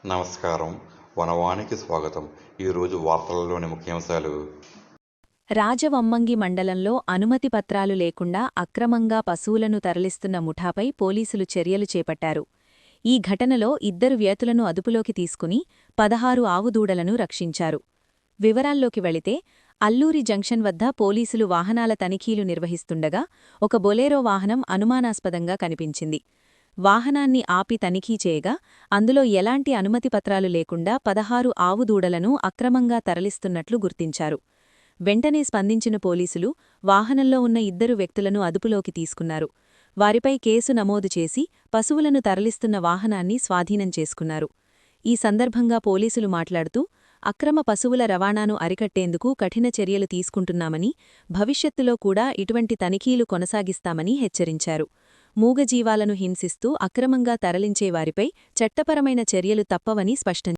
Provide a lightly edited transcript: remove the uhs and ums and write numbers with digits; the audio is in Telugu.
నమస్కారం. వనవానికి స్వాగతం. ఈరోజు వార్తలలోని ముఖ్యాంశాలు. రాజవొమ్మంగి మండలంలో అనుమతి పత్రాలు లేకుండా అక్రమంగా పశువులను తరలిస్తున్న ముఠాపై పోలీసులు చర్యలు చేపట్టారు. ఈ ఘటనలో 2 వ్యక్తులను అదుపులోకి తీసుకుని 16 ఆవుదూడలను రక్షించారు. వివరాల్లోకి వెళితే అల్లూరి జంక్షన్ వద్ద పోలీసులు వాహనాల తనిఖీలు నిర్వహిస్తుండగా ఒక బొలేరో వాహనం అనుమానాస్పదంగా కనిపించింది. వాహనాన్ని ఆపి తనిఖీ చేయగా అందులో ఎలాంటి అనుమతి పత్రాలు లేకుండా 16 ఆవుదూడలను అక్రమంగా తరలిస్తున్నట్లు గుర్తించారు. వెంటనే స్పందించిన పోలీసులు వాహనంలో ఉన్న 2 వ్యక్తులను అదుపులోకి తీసుకున్నారు. వారిపై కేసు నమోదు చేసి పశువులను తరలిస్తున్న వాహనాన్ని స్వాధీనం చేసుకున్నారు. ఈ సందర్భంగా పోలీసులు మాట్లాడుతూ అక్రమ పశువుల రవాణాను అరికట్టేందుకు కఠిన చర్యలు తీసుకుంటున్నామని, భవిష్యత్తులో కూడా ఇటువంటి తనిఖీలు కొనసాగిస్తామని హెచ్చరించారు. మూగజీవాలను హింసిస్తూ అక్రమంగా తరలించే వారిపై చట్టపరమైన చర్యలు తప్పవని స్పష్టం